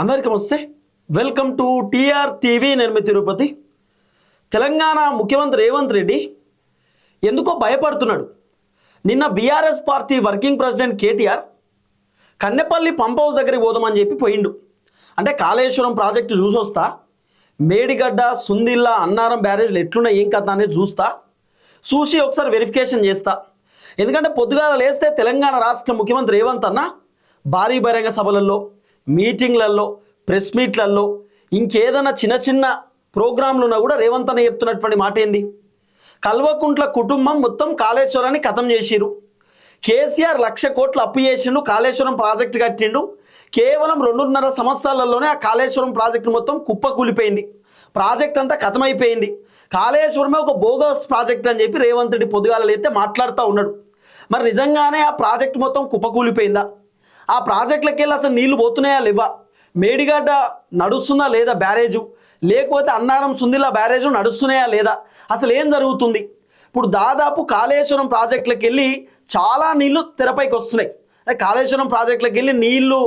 అందరికీ నమస్తే. Welcome to TR TV. నేను మీ తిరుపతి. తెలంగాణ ముఖ్యమంత్రి రేవంత్ రెడ్డి ఎందుకో భయపడుతున్నాడు. నిన్న BRS party working president KTR Kannepalli pump house దగ్గరికి పోదామని చెప్పి పోయిండు. అంటే కాళేశ్వరం ప్రాజెక్టు చూసొస్తా, మేడిగడ్డ, సుందిల్ల, అన్నారం బ్యారేజ్లు ఎట్లున్నాయి ఏం కథ అనేది చూసి ఒకసారి వెరిఫికేషన్ చేస్తా. ఎందుకంటే పొద్దుగాల లేస్తే తెలంగాణ రాష్ట్ర ముఖ్యమంత్రి రేవంత్ అన్న భారీ బహిరంగ సభలలో, మీటింగ్లలో, ప్రెస్ మీట్లలో, ఇంకేదైనా చిన్న చిన్న ప్రోగ్రాంలు ఉన్నా కూడా రేవంత్ అన్న చెప్తున్నటువంటి మాట ఏంది? కల్వకుంట్ల కుటుంబం మొత్తం కాళేశ్వరాన్ని ఖతం చేసిరు. కేసీఆర్ 1,00,000 కోట్లు అప్పు చేసిండు, కాళేశ్వరం ప్రాజెక్టు కట్టిండు. కేవలం 2.5 సంవత్సరాలలోనే ఆ కాళేశ్వరం ప్రాజెక్టు మొత్తం కుప్పకూలిపోయింది. ప్రాజెక్ట్ అంతా ఖతమైపోయింది. కాళేశ్వరమే ఒక బోగస్ ప్రాజెక్ట్ అని చెప్పి రేవంత్ రెడ్డి పొద్దుగాల అయితే మాట్లాడుతూ ఉన్నాడు. మరి నిజంగానే ఆ ప్రాజెక్టు మొత్తం కుప్పకూలిపోయిందా? ఆ ప్రాజెక్టులకి వెళ్ళి అసలు నీళ్లు పోతున్నాయా లేవా? మేడిగడ్డ నడుస్తుందా లేదా బ్యారేజు? లేకపోతే అన్నారం, సుందిల్ల బ్యారేజు నడుస్తున్నాయా లేదా? అసలు ఏం జరుగుతుంది? ఇప్పుడు దాదాపు కాళేశ్వరం ప్రాజెక్టులకు వెళ్ళి చాలా నీళ్లు తెరపైకి వస్తున్నాయి. కాళేశ్వరం ప్రాజెక్టులకు వెళ్ళి నీళ్లు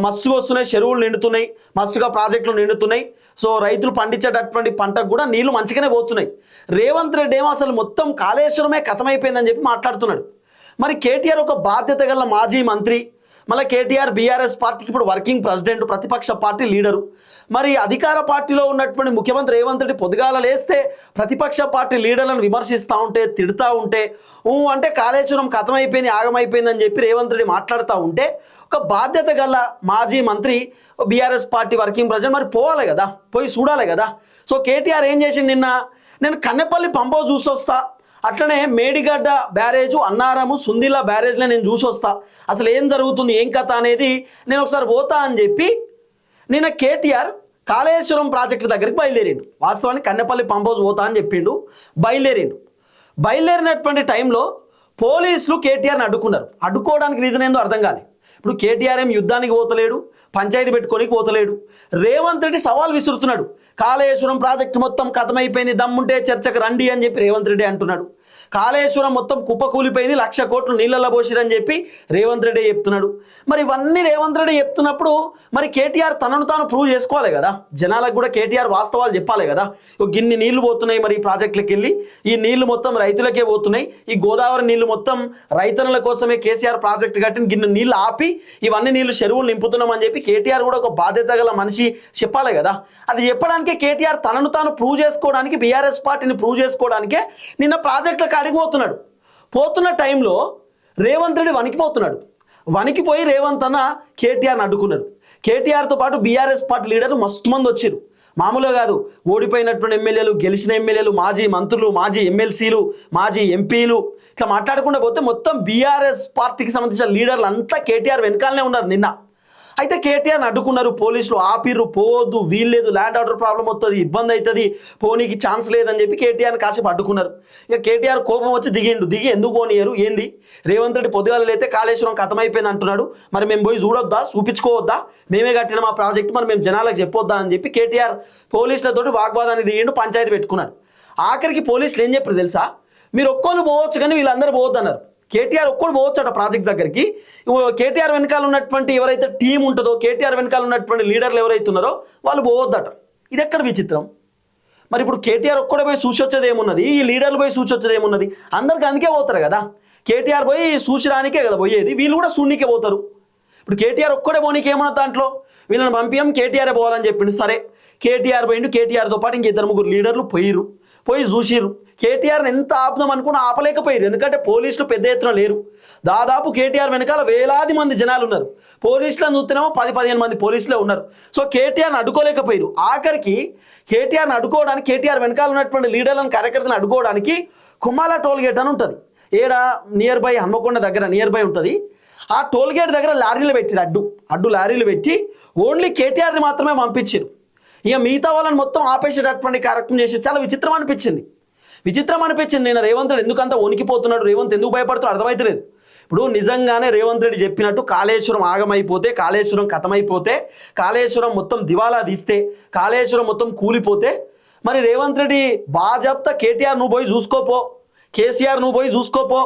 మస్తుగా వస్తున్నాయి, చెరువులు నిండుతున్నాయి, మస్తుగా ప్రాజెక్టులు నిండుతున్నాయి. సో రైతులు పండించేటటువంటి పంటకు కూడా నీళ్లు మంచిగానే పోతున్నాయి. రేవంత్ రెడ్డి ఏమో అసలు మొత్తం కాళేశ్వరమే ఖతమైపోయిందని చెప్పి మాట్లాడుతున్నాడు. మరి కేటీఆర్ ఒక బాధ్యత గల మాజీ మంత్రి, మళ్ళీ కేటీఆర్ బీఆర్ఎస్ పార్టీకి ఇప్పుడు వర్కింగ్ ప్రెసిడెంట్, ప్రతిపక్ష పార్టీ లీడరు. మరి అధికార పార్టీలో ఉన్నటువంటి ముఖ్యమంత్రి రేవంత్ రెడ్డి పొద్దుగాల లేస్తే ప్రతిపక్ష పార్టీ లీడర్లను విమర్శిస్తూ ఉంటే, తిడుతూ ఉంటే, అంటే కాళేశ్వరం ఖతమైపోయింది, ఆగమైపోయింది అని చెప్పి రేవంత్ రెడ్డి మాట్లాడుతూ ఉంటే, ఒక బాధ్యత గల మాజీ మంత్రి, బీఆర్ఎస్ పార్టీ వర్కింగ్ ప్రెసిడెంట్ మరి పోవాలి కదా, పోయి చూడాలి కదా. సో కేటీఆర్ ఏం చేసిండు? నిన్న నేను కన్నెపల్లి పంప్ హౌస్ చూసొస్తా, అట్లనే మేడిగడ్డ బ్యారేజు, అన్నారము, సుందిల్ల బ్యారేజ్లో నేను చూసొస్తా, అసలు ఏం జరుగుతుంది ఏం కథ అనేది నేను ఒకసారి పోతా అని చెప్పి నిన్న కేటీఆర్ కాళేశ్వరం ప్రాజెక్టు దగ్గరికి బయలుదేరిండు. వాస్తవానికి కన్నెపల్లి పంప్ హౌస్ పోతా అని చెప్పిండు, బయలుదేరినటువంటి టైంలో పోలీసులు కేటీఆర్ని అడ్డుకున్నారు. అడ్డుకోవడానికి రీజన్ ఏందో అర్థం కాలేదు. ఇప్పుడు కేటీఆర్ ఏం యుద్ధానికి పోతలేడు, పంచాయతీ పెట్టుకోనికి పోతలేడు. రేవంత్ రెడ్డి సవాల్ విసురుతున్నాడు. కాళేశ్వరం ప్రాజెక్టు మొత్తం ఖతమైపోయింది, దమ్ముంటే చర్చకు రండి అని చెప్పి రేవంత్ రెడ్డి అంటున్నాడు. కాళేశ్వరం మొత్తం కుప్పకూలిపోయింది, 1,00,000 కోట్లు నీళ్ళల్లో పోసిరని చెప్పి రేవంత్ రెడ్డి చెప్తున్నాడు. మరి ఇవన్నీ రేవంత్ రెడ్డి చెప్తున్నప్పుడు మరి కేటీఆర్ తనను తాను ప్రూవ్ చేసుకోవాలి కదా, జనాలకు కూడా కేటీఆర్ వాస్తవాలు చెప్పాలి కదా. గిన్ని నీళ్లు పోతున్నాయి మరి ఈ ప్రాజెక్టులకు వెళ్ళి, ఈ నీళ్లు మొత్తం రైతులకే పోతున్నాయి, ఈ గోదావరి నీళ్లు మొత్తం రైతన్నుల కోసమే కేసీఆర్ ప్రాజెక్టు కట్టిన, గిన్నె నీళ్లు ఆపి ఇవన్నీ నీళ్లు చెరువులు నింపుతున్నాం అని చెప్పి కేటీఆర్ కూడా ఒక బాధ్యత గల మనిషి చెప్పాలి కదా. అది చెప్పడానికే కేటీఆర్ తనను తాను ప్రూవ్ చేసుకోవడానికి, బీఆర్ఎస్ పార్టీని ప్రూవ్ చేసుకోవడానికే నిన్న ప్రాజెక్టులకు అడిగిపోతున్నాడు. పోతున్న టైంలో రేవంత్ రెడ్డి వణికిపోయి రేవంత్ అన్న కేటీఆర్ని అడ్డుకున్నాడు. కేటీఆర్తో పాటు బీఆర్ఎస్ పార్టీ లీడర్లు మస్తు మంది వచ్చారు. మామూలుగా కాదు, ఓడిపోయినటువంటి ఎమ్మెల్యేలు, గెలిచిన ఎమ్మెల్యేలు, మాజీ మంత్రులు, మాజీ ఎమ్మెల్సీలు, మాజీ ఎంపీలు, ఇట్లా మాట్లాడకుండా పోతే మొత్తం బీఆర్ఎస్ పార్టీకి సంబంధించిన లీడర్లు అంతా కేటీఆర్ వెనకాలనే ఉన్నారు నిన్న. అయితే కేటీఆర్ని అడ్డుకున్నారు, పోలీసులు ఆపిర్రు, పోవద్దు, వీల్లేదు, ల్యాండ్ ఆర్డర్ ప్రాబ్లం వస్తుంది, ఇబ్బంది అవుతుంది, పోనీకి ఛాన్స్ లేదని చెప్పి కేటీఆర్ని కాసేపు అడ్డుకున్నారు. ఇక కేటీఆర్ కోపం వచ్చి దిగి ఎందుకు పోనీయరు ఏంది, రేవంత్ రెడ్డి పొద్దుగాలు అయితే కాళేశ్వరం ఖతమైపోయింది అంటున్నాడు, మరి మేము పోయి చూడొద్దా, చూపించుకోవద్దా, మేమే కట్టిన మా ప్రాజెక్టు, మరి మేము జనాలకు చెప్పొద్దా అని చెప్పి కేటీఆర్ పోలీసులతోటి వాగ్వాదాన్ని దిగిండు, పంచాయతీ పెట్టుకున్నాడు. ఆఖరికి పోలీసులు ఏం చెప్పారు తెలుసా? మీరు ఒక్కళ్ళు పోవచ్చు కానీ వీళ్ళందరూ పోవద్దు అన్నారు. కేటీఆర్ ఒక్కడు పోవచ్చట ప్రాజెక్ట్ దగ్గరికి. కేటీఆర్ వెనకాల ఉన్నటువంటి ఎవరైతే టీం ఉంటుందో, కేటీఆర్ వెనకాల ఉన్నటువంటి లీడర్లు ఎవరైతే ఉన్నారో వాళ్ళు పోవద్దట. ఇది ఎక్కడ విచిత్రం? మరి ఇప్పుడు కేటీఆర్ ఒక్కడే పోయి చూసొచ్చేది ఏమున్నది, ఈ లీడర్లు పోయి చూసొచ్చేది ఏమున్నది? అందరికి అందుకే పోతారు కదా, కేటీఆర్ పోయి చూసిరానికే కదా పోయేది, వీళ్ళు కూడా శూన్యకే పోతారు. ఇప్పుడు కేటీఆర్ ఒక్కడే పోనీకి ఏమన్నా దాంట్లో, వీళ్ళని పంపించాం కేటీఆర్ పోవాలని చెప్పిండు. సరే, కేటీఆర్ పోయిండు, కేటీఆర్తో పాటు ఇంక 2-3 లీడర్లు పోయి చూసిర్రు. కేటీఆర్ని ఎంత ఆపుదాం అనుకున్నా ఆపలేకపోయారు, ఎందుకంటే పోలీసులు పెద్ద ఎత్తున లేరు. దాదాపు కేటీఆర్ వెనకాల వేలాది మంది జనాలు ఉన్నారు. పోలీసులను చూస్తేనేమో 10-15 మంది పోలీసులే ఉన్నారు. సో కేటీఆర్ని అడ్డుకోలేకపోయారు. ఆఖరికి కేటీఆర్ని అడ్డుకోవడానికి, కేటీఆర్ వెనకాల ఉన్నటువంటి లీడర్లను, కార్యకర్తలను అడ్డుకోవడానికి కుమ్మాల టోల్ గేట్ అని ఉంటుంది, నియర్ బై హన్మకొండ దగ్గర ఉంటుంది. ఆ టోల్ గేట్ దగ్గర లారీలు పెట్టారు, అడ్డు లారీలు పెట్టి ఓన్లీ కేటీఆర్ని మాత్రమే పంపించారు. ఇక మిగతా వాళ్ళని మొత్తం ఆపేసేటటువంటి కార్యక్రమం చేసి చాలా విచిత్రం అనిపించింది. నేను రేవంత్ రెడ్డి ఎందుకంత వణికిపోతున్నాడు, రేవంత్ ఎందుకు భయపడుతున్నాడు అర్థమైతలేదు. ఇప్పుడు నిజంగానే రేవంత్ రెడ్డి చెప్పినట్టు కాళేశ్వరం ఆగమైపోతే, కాళేశ్వరం ఖతమైపోతే, కాళేశ్వరం మొత్తం దివాలా తీస్తే, కాళేశ్వరం మొత్తం కూలిపోతే, మరి రేవంత్ రెడ్డి బాజాప్తా కేటీఆర్ నువ్వు పోయి చూసుకోపో, కేసీఆర్ నువ్వు పోయి చూసుకోపో,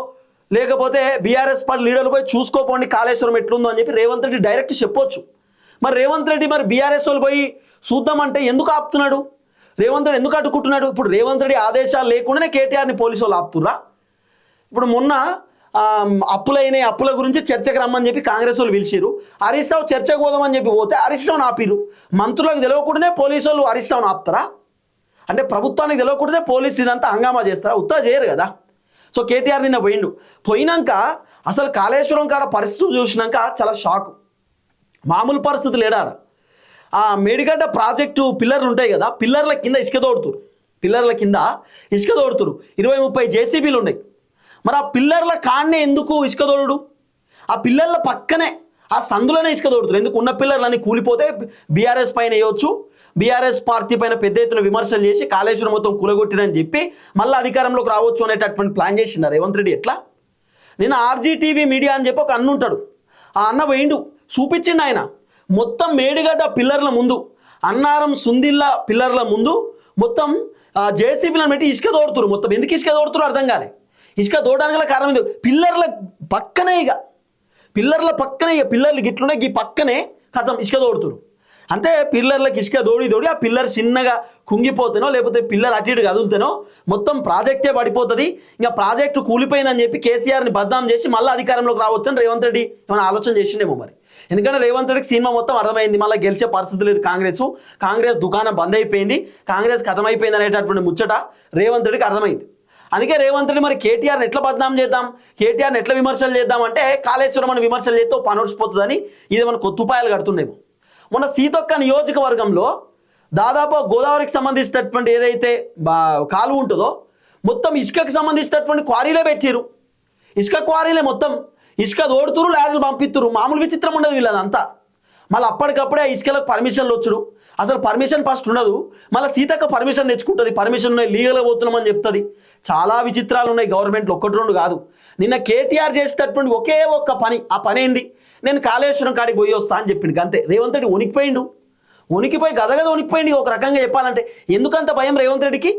లేకపోతే బీఆర్ఎస్ పార్టీ లీడర్లు పోయి చూసుకోపోండి కాళేశ్వరం ఎట్లుందో అని చెప్పి రేవంత్ రెడ్డి డైరెక్ట్ చెప్పొచ్చు. మరి రేవంత్ రెడ్డి మరి బీఆర్ఎస్ వాళ్ళు పోయి చూద్దామంటే ఎందుకు ఆపుతున్నాడు? రేవంత్ రెడ్డి ఎందుకు అడ్డుకుంటున్నాడు? ఇప్పుడు రేవంత్ రెడ్డి ఆదేశాలు లేకుండానే కేటీఆర్ని పోలీసు వాళ్ళు ఆపుతుర్రా? ఇప్పుడు మొన్న అప్పుల గురించి చర్చకు రమ్మని చెప్పి కాంగ్రెస్ వాళ్ళు పిలిచిరు. హరీష్ రావు చర్చకు పోదామని చెప్పి పోతే హరీష్ రావుని ఆపిరు. మంత్రులకు తెలియకుండానే పోలీసు వాళ్ళు హరీష్ రావుని ఆపుతారా? అంటే ప్రభుత్వానికి తెలియకుండానే పోలీసు ఇదంతా హంగామా చేస్తారా? ఉత్తా చేయరు కదా. సో కేటీఆర్ నిన్న పోయినాక అసలు కాళేశ్వరం కాడ పరిస్థితులు చూసినాక చాలా షాక్. మామూలు పరిస్థితులు ఏడారా. ఆ మేడిగడ్డ ప్రాజెక్టు పిల్లర్లు ఉంటాయి కదా, పిల్లర్ల కింద ఇసుక తోడుతురు. 20-30 జేసీబీలు ఉన్నాయి. మరి ఆ పిల్లర్ల కాడనే ఎందుకు ఇసుక తోడుడు? ఆ పిల్లర్ల పక్కనే ఆ సందులోనే ఇసుక తోడుతురు. ఎందుకు? ఉన్న పిల్లర్లన్నీ కూలిపోతే బీఆర్ఎస్ పైన వేయవచ్చు, బీఆర్ఎస్ పార్టీ పైన పెద్ద ఎత్తున విమర్శలు చేసి కాళేశ్వరం మొత్తం కూలగొట్టిరని చెప్పి మళ్ళీ అధికారంలోకి రావచ్చు అనేటటువంటి ప్లాన్ చేసినారు రేవంత్ రెడ్డి. ఎట్లా? నేను ఆర్జీటీవీ మీడియా అని చెప్పి ఒక అన్న ఉంటాడు. ఆ అన్న పోయిండు, చూపించిండు ఆయన మొత్తం మేడిగడ్డ పిల్లర్ల ముందు, అన్నారం సుందిల్ల పిల్లర్ల ముందు మొత్తం జేసీబీలను పెట్టి ఇసుక తోడుతురు. మొత్తం ఎందుకు ఇసుక తోడుతురు అర్థం కాలే. ఇసుక తోడడానికి గల కారణం ఇది. పిల్లర్ల పక్కనే పిల్లర్లు గిట్లున్నాయి, ఈ పక్కనే కథం ఇసుక తోడుతురు. అంటే పిల్లర్లకు ఇసుక దోడి ఆ పిల్లర్ చిన్నగా కుంగిపోతేనో లేకపోతే పిల్లర్ అటు ఇటు కదులుతేనో మొత్తం ప్రాజెక్టే పడిపోతుంది. ఇంకా ప్రాజెక్టు కూలిపోయిందని చెప్పి కేసీఆర్ని బద్నాం చేసి మళ్ళీ అధికారంలోకి రావచ్చు అని రేవంత్ రెడ్డి ఏమైనా ఆలోచన చేసిండేమో మరి. ఎందుకంటే రేవంత్ రెడ్డికి సినిమా మొత్తం అర్థమైంది, మళ్ళీ గెలిచే పరిస్థితి లేదు. కాంగ్రెస్ దుకాణం బంద్ అయిపోయింది, కాంగ్రెస్ కథమైపోయింది అనేటటువంటి ముచ్చట రేవంత్ రెడ్డికి అర్థమైంది. అందుకే రేవంత్ రెడ్డి మరి కేటీఆర్ని ఎట్లా బద్నాం చేద్దాం, కేటీఆర్ని ఎట్లా విమర్శలు చేద్దాం అంటే కాళేశ్వరం అని విమర్శలు చేస్తే పనొడిచిపోతుందని ఇది మన కొత్తుపాయాలు కడుతుండేమో. మొన్న సీతొక్క నియోజకవర్గంలో దాదాపు గోదావరికి సంబంధించినటువంటి ఏదైతే కాలువ ఉంటుందో మొత్తం ఇసుకకు సంబంధించినటువంటి క్వారీలే పెట్టిరు. ఇసుక క్వారీలే మొత్తం ఇసుక తోడుతురు, ల్యాడర్లు పంపిస్తురు. మామూలు విచిత్రం ఉండదు వీళ్ళదంతా. మళ్ళీ అప్పటికప్పుడే ఆ ఇసుకలకు పర్మిషన్లు వచ్చుడు. అసలు పర్మిషన్ ఫస్ట్ ఉండదు, మళ్ళీ సీతక్క పర్మిషన్ తెచ్చుకుంటుంది. పర్మిషన్ ఉన్నాయి, లీగల్గా పోతున్నామని చెప్తుంది. చాలా విచిత్రాలు ఉన్నాయి గవర్నమెంట్లో, 1-2 కాదు. నిన్న కేటీఆర్ చేసేటటువంటి ఒకే ఒక్క పని, ఆ పని ఏంది? నేను కాళేశ్వరం కాడికి పోయి వస్తా అని చెప్పిండు అంతే. రేవంత్ రెడ్డి వణికిపోయి గదగద వణికిపోయింది. ఒక రకంగా చెప్పాలంటే ఎందుకంత భయం రేవంత్ రెడ్డికి?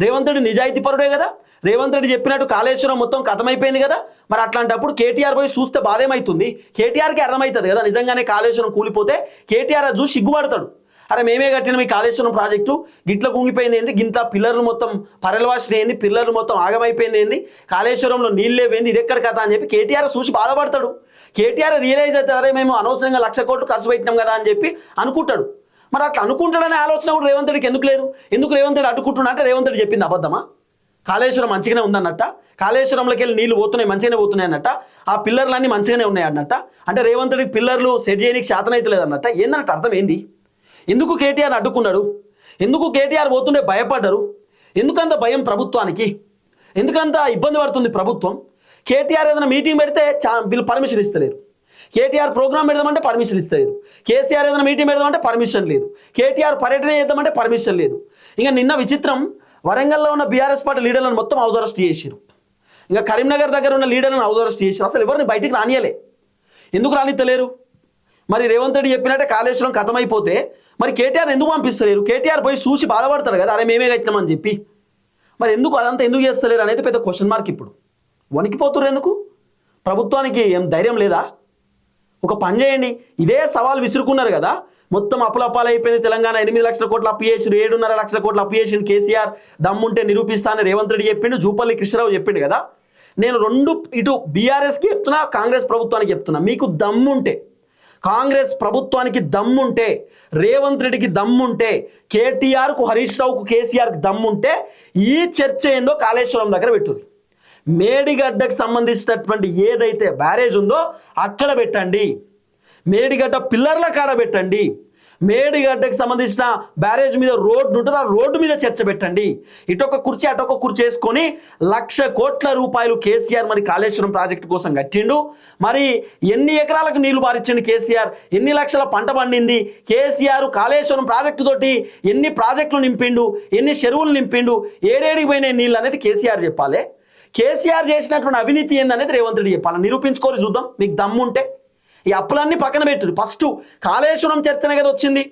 రేవంత్ రెడ్డి నిజాయితీ పరుడే కదా. రేవంత్ రెడ్డి చెప్పినట్టు కాళేశ్వరం మొత్తం కథమైపోయింది కదా. మరి అట్లాంటప్పుడు కేటీఆర్ పోయి చూస్తే బాధేమవుతుంది? కేటీఆర్కి అర్థమవుతుంది కదా నిజంగానే కాళేశ్వరం కూలిపోతే. కేటీఆర్ అది చూసి సిగ్గుపడతాడు. అరే మేమే కట్టిన మీ కాళేశ్వరం ప్రాజెక్టు గిట్ల కుంగిపోయింది ఏంది, గింత పిల్లర్లు మొత్తం పరలవాసిన ఏంది, పిల్లర్లు మొత్తం ఆగమైపోయింది ఏంది, కాళేశ్వరంలో నీళ్ళు లేవేంది, ఇది ఎక్కడ కథ అని చెప్పి కేటీఆర్ చూసి బాధపడతాడు. కేటీఆర్ రియలైజ్ అవుతాడు, అరే మేము అనవసరంగా 1,00,000 కోట్లు ఖర్చు పెట్టినాం కదా అని చెప్పి అనుకుంటాడు. మరి అట్లా అనుకుంటాడనే ఆలోచన కూడా రేవంత్ రెడ్డికి ఎందుకు లేదు? ఎందుకు రేవంత్ రెడ్డి అడ్డుకుంటున్నా అంటే రేవంత్ రెడ్డి చెప్పింది అబద్ధమా? కాళేశ్వరం మంచిగానే ఉందన్నట్ట, కాళేశ్వరంలోకి వెళ్ళి నీళ్లు పోతున్నాయి మంచిగానే పోతున్నాయి అన్నట్ట, ఆ పిల్లర్లన్నీ మంచిగానే ఉన్నాయి అన్నట్ట. అంటే రేవంత్ రెడ్డికి పిల్లర్లు సెట్ చేయడానికి శాతనైతే లేదన్నట్ట. ఏందన్నట్టు అర్థం ఏంది? ఎందుకు కేటీఆర్ అడ్డుకున్నాడు? ఎందుకు కేటీఆర్ పోతుండే భయపడ్డారు? ఎందుకంత భయం ప్రభుత్వానికి? ఎందుకంత ఇబ్బంది పడుతుంది ప్రభుత్వం? కేటీఆర్ ఏదైనా మీటింగ్ పెడితే వీళ్ళు పర్మిషన్ ఇస్తలేరు. కేటీఆర్ ప్రోగ్రామ్ పెడదామంటే పర్మిషన్ ఇస్తలేరు. కేసీఆర్ ఏదైనా మీటింగ్ పెడదామంటే పర్మిషన్ లేదు. కేటీఆర్ పర్యటన చేద్దామంటే పర్మిషన్ లేదు. ఇంకా నిన్న విచిత్రం, వరంగల్లో ఉన్న బీఆర్ఎస్ పార్టీ లీడర్లను మొత్తం హౌస్ అరెస్ట్ చేసిరు. ఇంకా కరీంనగర్ దగ్గర ఉన్న లీడర్లను హౌస్ అరెస్ట్ చేసిరు. అసలు ఎవరిని బయటికి రానియలే. ఎందుకు రానిత్తలేరు? మరి రేవంత్ రెడ్డి చెప్పినట్టే కాళేశ్వరం కథమైపోతే మరి కేటీఆర్ ఎందుకు పంపిస్తలేరు? కేటీఆర్ పోయి చూసి బాధపడతారు కదా, అరే మేమే కట్టినామని చెప్పి. మరి ఎందుకు అదంతా ఎందుకు చేస్తలేరు అనేది పెద్ద క్వశ్చన్ మార్క్. ఇప్పుడు వణికిపోతున్నారు ఎందుకు? ప్రభుత్వానికి ఏం ధైర్యం లేదా? ఒక పని చేయండి. ఇదే సవాల్ విసురుకున్నారు కదా, మొత్తం అప్పులప్పాలు అయిపోయింది తెలంగాణ, 8 లక్షల కోట్లు అప్పు చేసి 7.5 లక్షల కోట్లు అప్పు చేసిండు కేసీఆర్, దమ్ముంటే నిరూపిస్తానని రేవంత్ రెడ్డి చెప్పిండు, జూపల్లి కృష్ణరావు చెప్పిండు కదా. నేను రెండు ఇటు బీఆర్ఎస్కి చెప్తున్నా, కాంగ్రెస్ ప్రభుత్వానికి చెప్తున్నా, మీకు దమ్ముంటే, కాంగ్రెస్ ప్రభుత్వానికి దమ్ముంటే, రేవంత్ రెడ్డికి దమ్ముంటే, కేటీఆర్కు హరీష్ రావుకు కేసీఆర్కి దమ్ముంటే ఈ చర్చ ఏందో కాళేశ్వరం దగ్గర పెట్టుది. మేడిగడ్డకు సంబంధించినటువంటి ఏదైతే బ్యారేజ్ ఉందో అక్కడ పెట్టండి, మేడిగడ్డ పిల్లర్ల కాడ పెట్టండి, మేడిగడ్డకు సంబంధించిన బ్యారేజ్ మీద రోడ్డు ఉంటుంది, ఆ రోడ్డు మీద చర్చ పెట్టండి. ఇటొక కుర్చీ అటొక కుర్చీ వేసుకొని 1,00,000 కోట్ల రూపాయలు కేసీఆర్ మరి కాళేశ్వరం ప్రాజెక్టు కోసం కట్టిండు. మరి ఎన్ని ఎకరాలకు నీళ్లు పారించిండు కేసీఆర్, ఎన్ని లక్షల పంట పండింది కేసీఆర్ కాళేశ్వరం ప్రాజెక్టు తోటి, ఎన్ని ప్రాజెక్టులు నింపిండు, ఎన్ని చెరువులు నింపిండు, ఏడేడికి పోయినాయి నీళ్ళు అనేది కేసీఆర్ చెప్పాలి. కేసీఆర్ చేసినటువంటి అవినీతి ఏందనేది రేవంత్ రెడ్డి చెప్పాలి. నిరూపించుకోరు చూద్దాం మీకు దమ్ముంటే. ఈ అప్పులన్నీ పక్కన పెట్టు, ఫస్ట్ కాళేశ్వరం చర్చనే కదా వచ్చింది.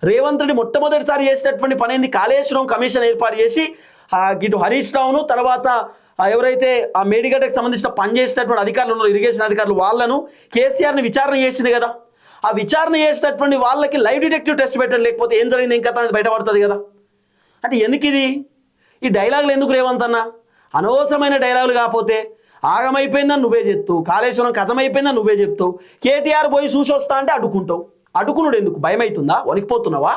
రేవంత్ రెడ్డి మొట్టమొదటిసారి చేసినటువంటి పని ఏంది? కాళేశ్వరం కమిషన్ ఏర్పాటు చేసి ఇటు హరీష్ రావును, తర్వాత ఎవరైతే ఆ మేడిగడ్డకు సంబంధించిన పని చేసినటువంటి అధికారులు ఉన్నారు, ఇరిగేషన్ అధికారులు, వాళ్ళను కేసీఆర్ని విచారణ చేసింది కదా. ఆ విచారణ చేసేటటువంటి వాళ్ళకి లైవ్ డిటెక్టివ్ టెస్ట్ పెట్టండి, లేకపోతే ఏం జరిగింది ఇంకా అనేది బయటపడుతుంది కదా. అంటే ఎందుకు ఇది ఈ డైలాగులు ఎందుకు రేవంత్ అన్న? అనవసరమైన డైలాగులు కాకపోతే ఆగమైపోయిందని నువ్వే చెప్తావు, కాళేశ్వరం కథమైపోయిందని నువ్వే చెప్తావు, కేటీఆర్ పోయి చూసి వస్తా అంటే అడ్డుకుంటావు. అడ్డుకున్నాడు ఎందుకు? భయం అవుతుందా? వణికిపోతున్నావా?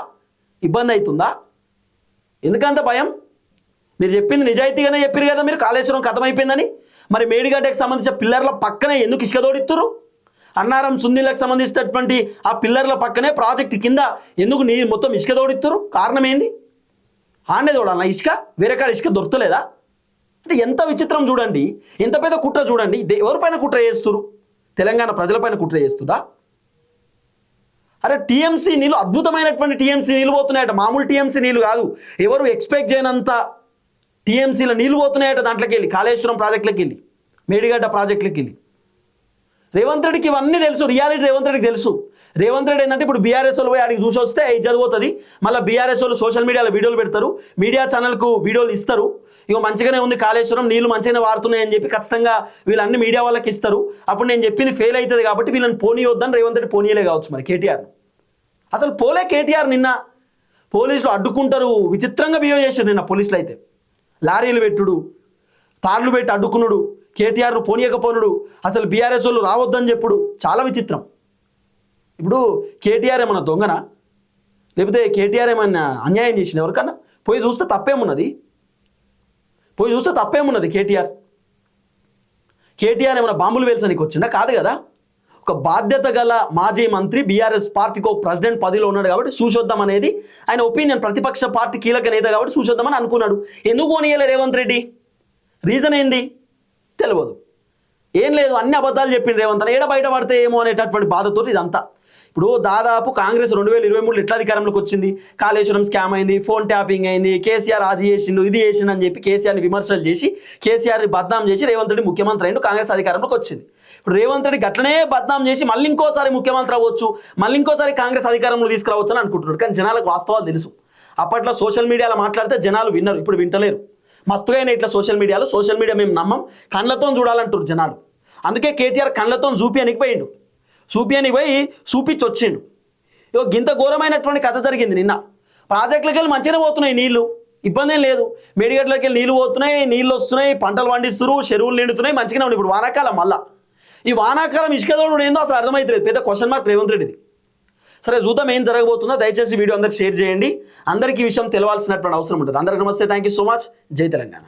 ఇబ్బంది అవుతుందా? ఎందుకంత భయం? మీరు చెప్పింది నిజాయితీగానే చెప్పారు కదా, మీరు కాళేశ్వరం కథమైపోయిందని. మరి మేడిగడ్డకి సంబంధించిన పిల్లర్ల పక్కనే ఎందుకు ఇసుక తోడిస్తురు? అన్నారం సుందీలకు సంబంధించినటువంటి ఆ పిల్లర్ల పక్కనే ప్రాజెక్టు కింద ఎందుకు నీ మొత్తం ఇసుక తోడిస్తురు? కారణం ఏంది? ఆనే తోడాలన్నా ఇసుక? వేరే కాడ ఇసుక దొరకలేదా? అంటే ఎంత విచిత్రం చూడండి, ఎంత పెద్ద కుట్ర చూడండి. ఎవరిపైన కుట్ర చేస్తురు? తెలంగాణ ప్రజలపైన కుట్ర చేస్తురా? అరే టీఎంసీ నీళ్ళు, అద్భుతమైనటువంటి టీఎంసీ నీళ్ళు పోతున్నాయట, మామూలు టీఎంసీ నీళ్ళు కాదు, ఎవరు ఎక్స్పెక్ట్ చేయనంత టీఎంసీల నీళ్ళు పోతున్నాయట దాంట్లోకి వెళ్ళి, కాళేశ్వరం ప్రాజెక్టులకి వెళ్ళి, మేడిగడ్డ ప్రాజెక్టులకి వెళ్ళి. రేవంత్ రెడ్డికి ఇవన్నీ తెలుసు, రియాలిటీ రేవంత్ రెడ్డికి తెలుసు. రేవంత్ రెడ్డి ఏంటంటే ఇప్పుడు బీఆర్ఎస్ వాళ్ళు పోయి అడిగి చూసి వస్తే ఇది చదిపోతుంది, మళ్ళీ బీఆర్ఎస్ వాళ్ళు సోషల్ మీడియాలో వీడియోలు పెడతారు, మీడియా ఛానల్కు వీడియోలు ఇస్తారు, ఇక మంచిగానే ఉంది కాళేశ్వరం నీళ్లు మంచిగానే వాడుతున్నాయి అని చెప్పి ఖచ్చితంగా వీళ్ళన్ని మీడియా వాళ్ళకి ఇస్తారు. అప్పుడు నేను చెప్పింది ఫెయిల్ అవుతుంది కాబట్టి వీళ్ళని పోనీయొద్దని రేవంత్ రెడ్డి పోనీయలే కావచ్చు మరి కేటీఆర్. అసలు పోలే కేటీఆర్. నిన్న పోలీసులు అడ్డుకుంటారు, విచిత్రంగా బిహేవ్ చేశారు నిన్న పోలీసులు అయితే. లారీలు పెట్టుడు, తాళ్లు పెట్టి అడ్డుకునుడు, కేటీఆర్ను పోనీయకపోనుడు, అసలు బీఆర్ఎస్ వాళ్ళు రావద్దని చెప్పుడు, చాలా విచిత్రం. ఇప్పుడు కేటీఆర్ ఏమన్నా దొంగనా? లేకపోతే కేటీఆర్ ఏమన్నా అన్యాయం చేసిన ఎవరికన్నా? పోయి చూస్తే తప్పేమున్నది? కేటీఆర్ ఏమైనా బాంబులు వేల్చడానికి వచ్చిందా? కాదు కదా. ఒక బాధ్యత గల మాజీ మంత్రి, బీఆర్ఎస్ పార్టీకి ఒక ప్రెసిడెంట్ పదవిలో ఉన్నాడు కాబట్టి చూసొద్దాం అనేది ఆయన ఒపీనియన్. ప్రతిపక్ష పార్టీ కీలక నేత కాబట్టి చూసొద్దామని అనుకున్నాడు. ఎందుకు పోనీయలే రేవంత్ రెడ్డి? రీజన్ ఏంది తెలియదు. ఏం లేదు, అన్ని అబద్ధాలు చెప్పింది రేవంత్ అని. ఏడ బయట పడితే ఏమో అనేటటువంటి బాధతో ఇదంతా. ఇప్పుడు దాదాపు కాంగ్రెస్ 2023 ఎట్లా అధికారంలోకి వచ్చింది? కాళేశ్వరం స్కామ్ అయింది, ఫోన్ ట్యాపింగ్ అయింది, కేసీఆర్ అది చేసిండు ఇది చేసిండు అని చెప్పి కేసీఆర్ని విమర్శలు చేసి కేసీఆర్ని బద్నాం చేసి రేవంత్ రెడ్డి ముఖ్యమంత్రి అయిండు, కాంగ్రెస్ అధికారంలోకి వచ్చింది. ఇప్పుడు రేవంత్ రెడ్డి గట్లనే బద్నాం చేసి మళ్ళీ ఇంకోసారి ముఖ్యమంత్రి అవ్వచ్చు, మళ్ళీ ఇంకోసారి కాంగ్రెస్ అధికారంలో తీసుకురావచ్చు అని అనుకుంటున్నాడు. కానీ జనాలకు వాస్తవాలు తెలుసు. అప్పట్లో సోషల్ మీడియాలో మాట్లాడితే జనాలు విన్నారు, ఇప్పుడు వింటలేరు. మస్తుగా అయినా ఇట్లా సోషల్ మీడియా మేము నమ్మం, కళ్ళతో చూడాలంటారు జనాలు. అందుకే కేటీఆర్ కళ్ళతో చూపియానికి పోయిండు, చూపించి వచ్చిండు. ఇగో గింత ఘోరమైనటువంటి కథ జరిగింది నిన్న. ప్రాజెక్టులకి వెళ్ళి మంచిగానే పోతున్నాయి నీళ్లు, ఇబ్బంది ఏం లేదు. మేడిగడ్డలకి వెళ్ళి నీళ్లు పోతున్నాయి, నీళ్ళు వస్తున్నాయి, పంటలు పండిస్తున్నారు, చెరువులు నిండుతున్నాయి, మంచిగానే ఉన్నాయి. ఇప్పుడు వానాకాలం, మళ్ళా ఈ వానాకాలం ఇసుకదోడు ఏందో అసలు అర్థమవుతలేదు. పెద్ద క్వశ్చన్ మార్క్ రేవంత్ రెడ్డిది. సరే చూద్దాం ఏం జరగబోతుందో. దయచేసి వీడియో అందరికి షేర్ చేయండి, అందరికీ ఈ విషయం తెలవాల్సినటువంటి అవసరం ఉంటుంది. అందరికీ నమస్తే, థ్యాంక్ యూ సో మచ్. జై తెలంగాణ.